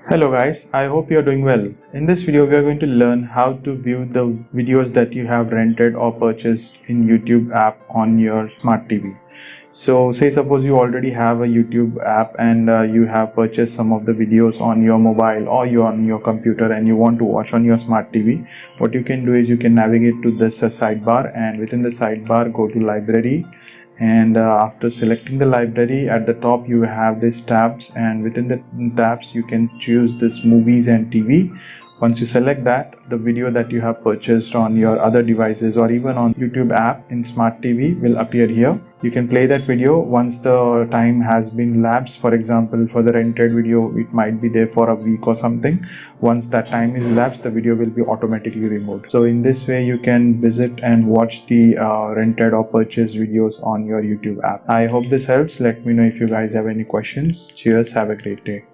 Hello guys, I hope you are doing well. In this video, we are going to learn how to view the videos that you have rented or purchased in YouTube app on your smart TV. So say suppose you already have a YouTube app and you have purchased some of the videos on your mobile or on your computer and you want to watch on your smart TV. What you can do is you can navigate to this sidebar, and within the sidebar go to library, and after selecting the library, at the top you have these tabs, and within the tabs you can choose this movies and TV. Once you select that, the video that you have purchased on your other devices or even on YouTube app in smart TV will appear here. You can play that video once the time has been lapsed. For example, for the rented video, it might be there for a week or something. Once that time is lapsed, the video will be automatically removed. So in this way, you can visit and watch the rented or purchased videos on your YouTube app. I hope this helps. Let me know if you guys have any questions. Cheers. Have a great day.